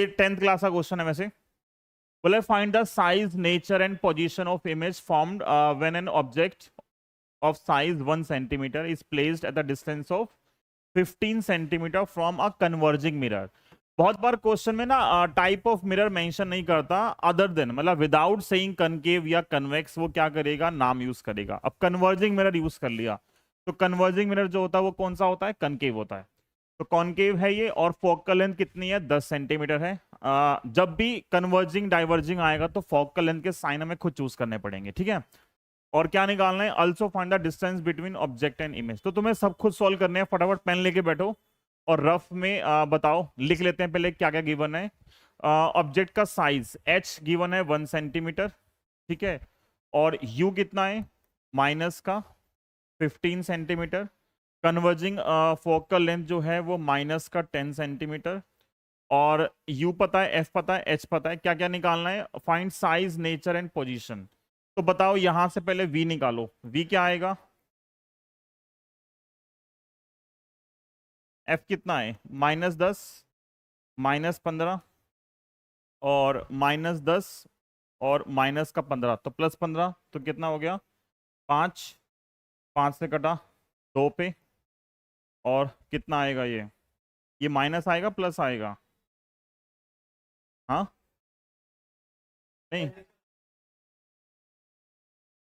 ये 10th class का question है वैसे। बोले find the size nature and position of image formed when an object of size 1 centimeter is placed at the distance of 15 centimeter from a converging mirror। बहुत बार question में ना type of mirror mention नहीं करता other than, मतलब without saying concave या convex, वो क्या करेगा, नाम यूज करेगा। अब कन्वर्जिंग मिरर यूज कर लिया, तो कन्वर्जिंग मिरर जो होता है वो कौन सा होता है, कनकेव होता है। तो कॉनकेव है ये, और फोकल लेंथ कितनी है, 10 सेंटीमीटर है। जब भी कन्वर्जिंग डाइवर्जिंग आएगा तो फोकल लेंथ के साइन हमें खुद चूज करने पड़ेंगे, ठीक है। और क्या निकालना है, also find the distance between object and image. तो तुम्हें सब खुद सॉल्व करने हैं, फटाफट पेन लेके बैठो और रफ में बताओ, लिख लेते हैं पहले क्या क्या गिवन है। ऑब्जेक्ट का साइज h गिवन है 1 सेंटीमीटर, ठीक है, और u कितना है, माइनस का 15 सेंटीमीटर। कन्वर्जिंग फोकल लेंथ जो है वो माइनस का 10 सेंटीमीटर, और u पता है, f पता है, h पता है। क्या क्या निकालना है, find size nature and position. तो बताओ यहां से पहले v निकालो, v क्या आएगा, f कितना है, -10, -15 और -10 और माइनस का 15, तो +15, तो कितना हो गया, 5, 5 से कटा 2 पे, और कितना आएगा ये माइनस आएगा प्लस आएगा, हाँ नहीं,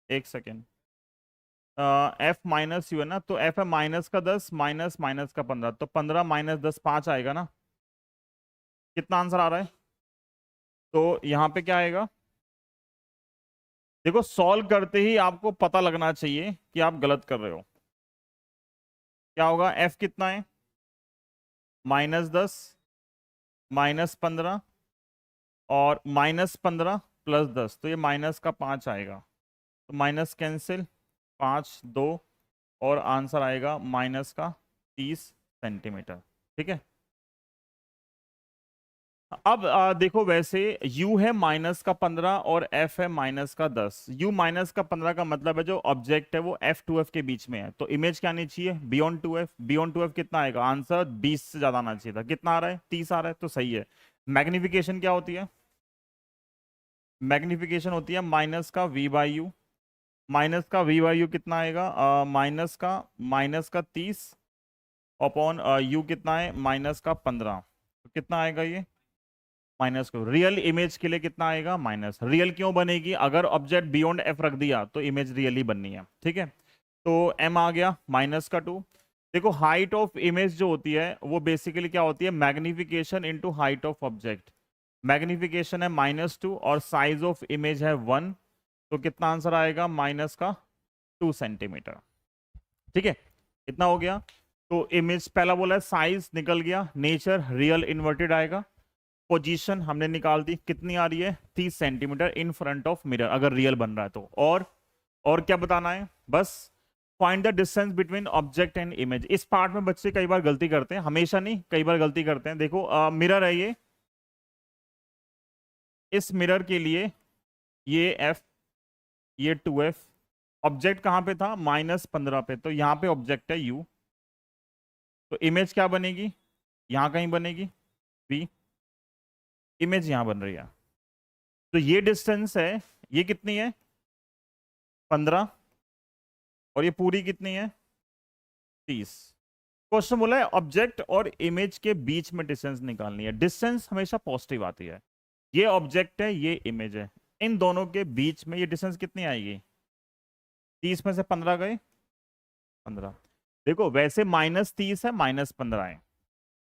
एक सेकेंड, एफ माइनस यू है ना, तो एफ है -10 माइनस माइनस का 15, तो 15 -10 5 आएगा ना। कितना आंसर आ रहा है, तो यहाँ पे क्या आएगा, देखो सॉल्व करते ही आपको पता लगना चाहिए कि आप गलत कर रहे हो। क्या होगा, एफ कितना है, -10 -15 और -15 +10, तो ये माइनस का 5 आएगा, तो माइनस कैंसिल, 5 2, और आंसर आएगा माइनस का 30 सेंटीमीटर, ठीक है। अब देखो वैसे u है -15 और f है -10। u -15 का मतलब है जो ऑब्जेक्ट है वो f to f के बीच में है, तो इमेज क्या आनी चाहिए, बियॉन्ड 2f। बियॉन्ड 2f कितना आएगा, आंसर 20 से ज्यादा आना चाहिए था, कितना आ रहा है, 30 आ रहा है, तो सही है। मैग्निफिकेशन क्या होती है, मैग्निफिकेशन होती है माइनस का v/u। माइनस का v/u कितना आएगा, माइनस का 30 अपॉन u कितना है, -15, तो कितना आएगा ये, माइनस को। रियल इमेज के लिए कितना आएगा, माइनस। रियल क्यों बनेगी, अगर ऑब्जेक्ट बियॉन्ड एफ रख दिया तो इमेज रियली बननी है, ठीक है। तो m आ गया -2। देखो हाइट ऑफ इमेज जो होती है वो बेसिकली क्या होती है, magnification into height of object. Magnification है -2 और साइज ऑफ इमेज है 1, तो कितना आंसर आएगा, -2 सेंटीमीटर, ठीक है। इतना हो गया। तो इमेज पहला बोला है, साइज निकल गया, नेचर रियल इन्वर्टेड आएगा, पोजीशन हमने निकाल दी, कितनी आ रही है, 30 centimetre in front of mirror, अगर रियल बन रहा है तो। और क्या बताना है, बस find the distance between object and image. इस पार्ट में बच्चे कई बार गलती करते हैं, हमेशा नहीं, कई बार गलती करते हैं। देखो मिरर है ये, इस मिरर के लिए ये f, ये 2f, ऑब्जेक्ट कहां पे था, -15 पे, तो यहां पे ऑब्जेक्ट है u, तो इमेज क्या बनेगी, यहां कहीं बनेगी v, इमेज यहां बन रही है। तो ये डिस्टेंस है, ये कितनी है, 15, और ये पूरी कितनी है, 30। क्वेश्चन बोला है ऑब्जेक्ट और इमेज के बीच में डिस्टेंस निकालनी है। डिस्टेंस हमेशा पॉजिटिव आती है, ये ऑब्जेक्ट है, ये इमेज है, इन दोनों के बीच में ये डिस्टेंस कितनी आएगी, 30 में से 15 गए, 15। देखो वैसे -30 है, -15 है,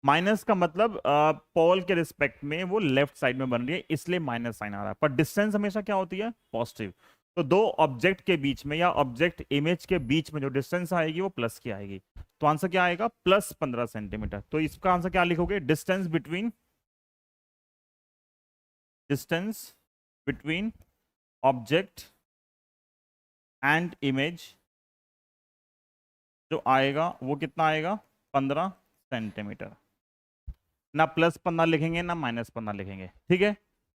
माइनस का मतलब पोल के रिस्पेक्ट में वो लेफ्ट साइड में बन रही है, इसलिए माइनस साइन आ रहा है, पर डिस्टेंस हमेशा क्या होती है, पॉजिटिव। तो दो ऑब्जेक्ट के बीच में या ऑब्जेक्ट इमेज के बीच में जो डिस्टेंस आएगी वो प्लस की आएगी, तो आंसर क्या आएगा, +15 सेंटीमीटर। तो इसका आंसर क्या लिखोगे, distance between object and image जो आएगा वो कितना आएगा, 15 सेंटीमीटर। ना +15 लिखेंगे ना -15 लिखेंगे, ठीक है।